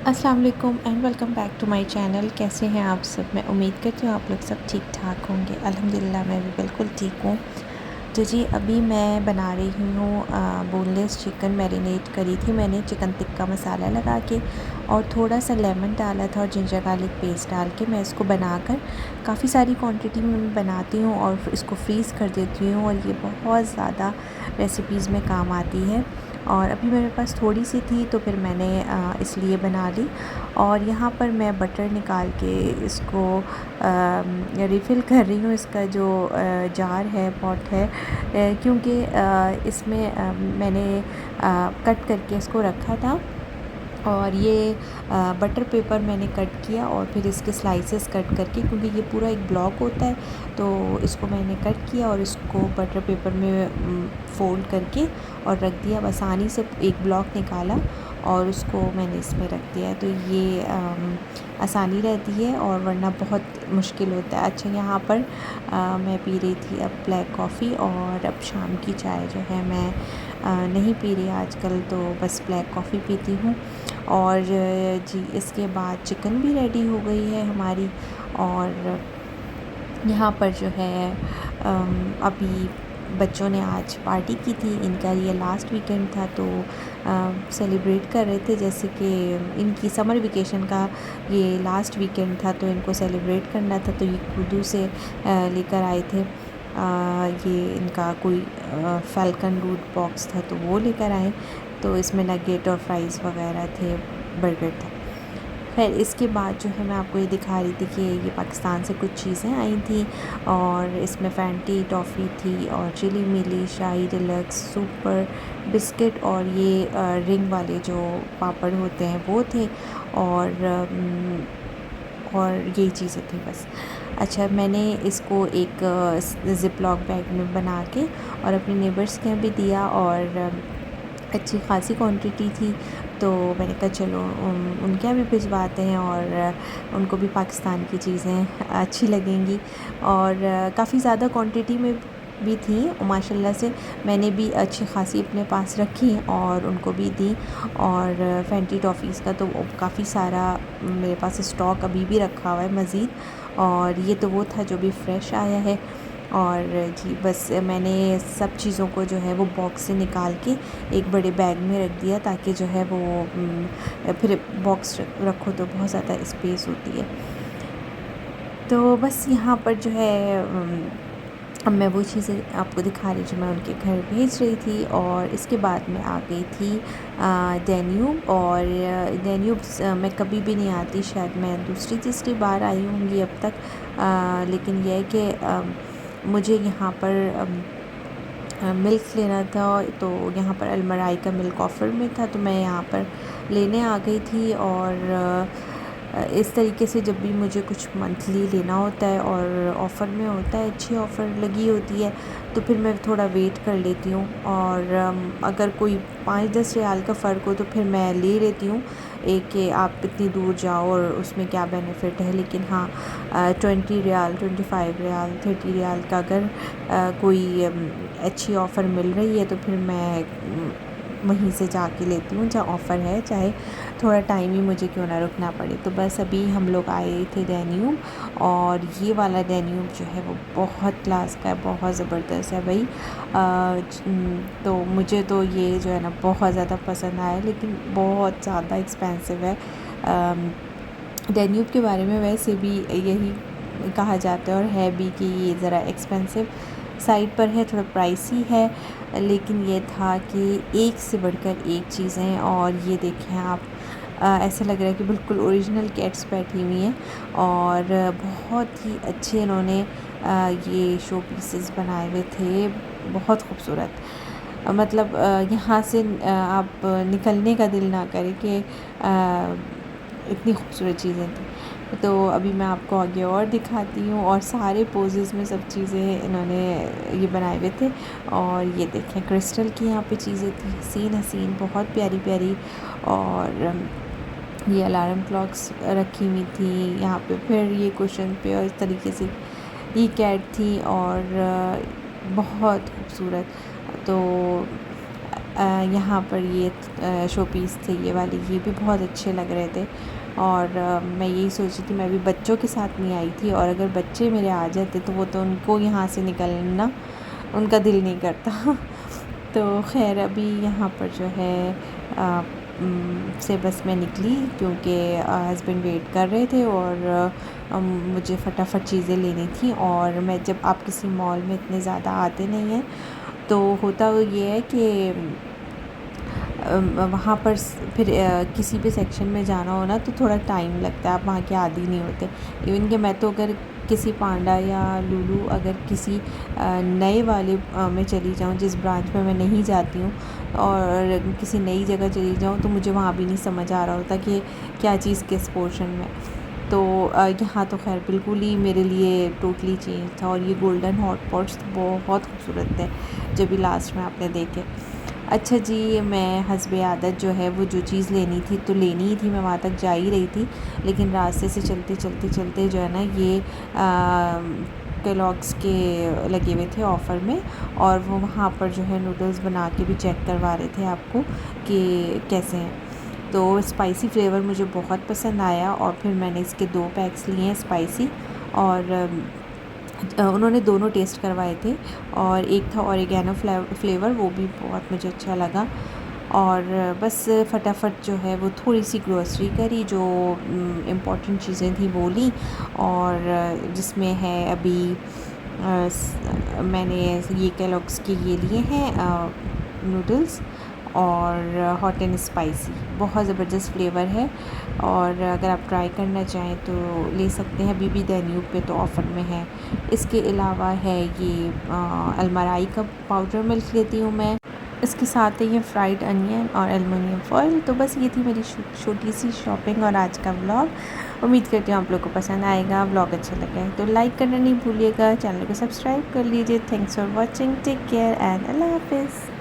अस्सलाम वालेकुम and welcome back to my channel. कैसे हैं आप सब? मैं उम्मीद करती हूँ आप लोग सब ठीक ठाक होंगे। अल्हम्दुलिल्लाह मैं भी बिल्कुल ठीक हूँ। तो जी अभी मैं बना रही हूँ बोनलेस चिकन। मैरिनेट करी थी मैंने चिकन टिक्का मसाला लगा के और थोड़ा सा लेमन डाला था और जिंजर गार्लिक पेस्ट डाल के मैं इसको बनाकर काफ़ी सारी क्वांटिटी में मैं बनाती हूँ और इसको फ्रीज़ कर देती हूँ और ये बहुत ज़्यादा रेसिपीज़ में काम आती है। और अभी मेरे पास थोड़ी सी थी तो फिर मैंने इसलिए बना ली। और यहाँ पर मैं बटर निकाल के इसको रिफ़िल कर रही हूँ। इसका जो जार है, पॉट है, क्योंकि इसमें मैंने कट करके इसको रखा था और ये बटर पेपर मैंने कट किया और फिर इसके स्लाइसेस कट करके, क्योंकि ये पूरा एक ब्लॉक होता है तो इसको मैंने कट किया और इसको बटर पेपर में फ़ोल्ड करके और रख दिया। आसानी से एक ब्लॉक निकाला और उसको मैंने इसमें रख दिया। तो ये आसानी रहती है और वरना बहुत मुश्किल होता है। अच्छा, यहाँ पर मैं पी रही थी अब ब्लैक कॉफ़ी और अब शाम की चाय जो है मैं नहीं पी रही आजकल, तो बस ब्लैक कॉफ़ी पीती हूँ। और जी इसके बाद चिकन भी रेडी हो गई है हमारी। और यहाँ पर जो है अभी बच्चों ने आज पार्टी की थी। इनका ये लास्ट वीकेंड था तो सेलिब्रेट कर रहे थे, जैसे कि इनकी समर वेकेशन का ये लास्ट वीकेंड था तो इनको सेलिब्रेट करना था। तो ये खुदू से लेकर आए थे। ये इनका कोई फ़ैल्कन रूट बॉक्स था तो वो लेकर आए। तो इसमें नगेट और फ्राइज़ वगैरह थे, बर्गर था। खैर इसके बाद जो है मैं आपको ये दिखा रही थी कि ये पाकिस्तान से कुछ चीज़ें आई थी और इसमें फैंटी टॉफ़ी थी और चिली मिली, शाही डिलक्स, सुपर बिस्किट और ये रिंग वाले जो पापड़ होते हैं वो थे। और यही चीज़ें थी बस। अच्छा, मैंने इसको एक ज़िप-लॉक बैग में बना के और अपने नेबर्स के यहाँ भी दिया और अच्छी ख़ासी क्वांटिटी थी तो मैंने कहा चलो उनके यहाँ भी भिजवाते हैं और उनको भी पाकिस्तान की चीज़ें अच्छी लगेंगी। और काफ़ी ज़्यादा क्वांटिटी में भी थी माशाल्लाह से। मैंने भी अच्छी ख़ासी अपने पास रखी और उनको भी दी। और फैंटी टॉफ़ीज़ का तो काफ़ी सारा मेरे पास स्टॉक अभी भी रखा हुआ है मज़ीद। और ये तो वो था जो भी फ़्रेश आया है। और जी बस मैंने सब चीज़ों को जो है वो बॉक्स से निकाल के एक बड़े बैग में रख दिया ताकि जो है वो फिर बॉक्स रखो तो बहुत ज़्यादा स्पेस होती है। तो बस यहाँ पर जो है अब मैं वो चीज़ें आपको दिखा रही जो मैं उनके घर भेज रही थी। और इसके बाद मैं आ गई थी डेन्यूब। और डेन्यूब मैं कभी भी नहीं आती, शायद मैं दूसरी तीसरी बार आई होंगी अब तक। लेकिन यह है कि मुझे यहाँ पर मिल्क लेना था तो यहाँ पर अलमराई का मिल्क ऑफ़र में था तो मैं यहाँ पर लेने आ गई थी। और इस तरीके से जब भी मुझे कुछ मंथली लेना होता है और ऑफ़र में होता है, अच्छी ऑफ़र लगी होती है तो फिर मैं थोड़ा वेट कर लेती हूँ। और अगर कोई 5-10 रियाल का फ़र्क हो तो फिर मैं ले लेती हूँ एक कि आप इतनी दूर जाओ और उसमें क्या बेनिफ़िट है। लेकिन हाँ 20 रियाल, 25 रियाल, 30 रियाल का अगर कोई अच्छी ऑफ़र मिल रही है तो फिर मैं वहीं से जाके लेती हूँ जहाँ ऑफ़र है, चाहे थोड़ा टाइम ही मुझे क्यों ना रुकना पड़े। तो बस अभी हम लोग आए थे डेन्यूब और ये वाला डेन्यूब जो है वो बहुत क्लास का है, बहुत ज़बरदस्त है भाई। तो मुझे तो ये जो है ना बहुत ज़्यादा पसंद आया, लेकिन बहुत ज़्यादा एक्सपेंसिव है। डेन्यूब के बारे में वैसे भी यही कहा जाता है और है भी कि ये ज़रा एक्सपेंसिव साइड पर है, थोड़ा प्राइसी है। लेकिन ये था कि एक से बढ़कर एक चीज़ें। और ये देखें आप, ऐसा लग रहा है कि बिल्कुल ओरिजिनल कैट्स बैठी हुई हैं और बहुत ही अच्छे इन्होंने ये शो पीसेस बनाए हुए थे, बहुत खूबसूरत। मतलब यहाँ से आप निकलने का दिल ना करे कि इतनी खूबसूरत चीज़ें थी। तो अभी मैं आपको आगे और दिखाती हूँ। और सारे पोजेज़ में सब चीज़ें इन्होंने ये बनाए हुए थे। और ये देखें क्रिस्टल की यहाँ पे चीज़ें थी, हसीन हसीन, बहुत प्यारी प्यारी। और ये अलार्म क्लॉक्स रखी हुई थी यहाँ पे, फिर ये कुशन पे और इस तरीके से ये कैट थी और बहुत खूबसूरत। तो यहाँ पर ये शो पीस थे, ये वाले, ये भी बहुत अच्छे लग रहे थे। और मैं यही सोच रही थी, मैं भी बच्चों के साथ नहीं आई थी, और अगर बच्चे मेरे आ जाते तो वो तो उनको यहाँ से निकलना उनका दिल नहीं करता। तो खैर अभी यहाँ पर जो है से बस मैं निकली, क्योंकि हस्बैंड वेट कर रहे थे और मुझे फटाफट चीज़ें लेनी थी। और मैं जब आप किसी मॉल में इतने ज़्यादा आते नहीं हैं तो होता वो ये है कि वहाँ पर फिर किसी भी सेक्शन में जाना हो ना तो थोड़ा टाइम लगता है, आप वहाँ के आदी नहीं होते। इवन कि मैं तो अगर किसी पांडा या लुलु अगर किसी नए वाले में चली जाऊँ, जिस ब्रांच में मैं नहीं जाती हूँ, और किसी नई जगह चली जाऊँ, तो मुझे वहाँ भी नहीं समझ आ रहा होता कि क्या चीज़ किस पोर्शन में। तो यहाँ तो खैर बिल्कुल ही मेरे लिए टोटली चेंज था। और ये गोल्डन हॉट पॉट्स बहुत खूबसूरत थे जब भी लास्ट में आपने देखे। अच्छा जी, मैं हस्बे आदत जो है वो जो चीज़ लेनी थी तो लेनी ही थी, मैं वहाँ तक जा ही रही थी, लेकिन रास्ते से चलते चलते चलते जो है ना ये केलॉग्स के लगे हुए थे ऑफ़र में, और वो वहाँ पर जो है नूडल्स बना के भी चेक करवा रहे थे आपको कि कैसे हैं। तो स्पाइसी फ्लेवर मुझे बहुत पसंद आया, और फिर मैंने इसके 2 पैक्स लिए हैं स्पाइसी, और उन्होंने दोनों टेस्ट करवाए थे, और एक था ऑरिगेनो फ्लेवर, वो भी बहुत मुझे अच्छा लगा। और बस फटाफट जो है वो थोड़ी सी ग्रोसरी करी, जो इम्पोर्टेंट चीज़ें थी वो ली, और जिसमें है अभी मैंने ये केलॉग्स के ये लिए हैं नूडल्स, और हॉट एंड स्पाइसी, बहुत ज़बरदस्त फ्लेवर है। और अगर आप ट्राई करना चाहें तो ले सकते हैं, बीबी दैन्यूब पे तो ऑफ़र में है। इसके अलावा है ये अलमराई का पाउडर मिल्क लेती हूँ मैं, इसके साथ है ये फ्राइड अनियन और एलुमिनियम फॉइल। तो बस ये थी मेरी छोटी सी शॉपिंग और आज का व्लॉग। उम्मीद करती हूँ आप लोग को पसंद आएगा। व्लॉग अच्छा लगे तो लाइक करना नहीं भूलिएगा, चैनल को सब्सक्राइब कर लीजिए। Thanks for watching, take care and अल्लाह हाफिज़।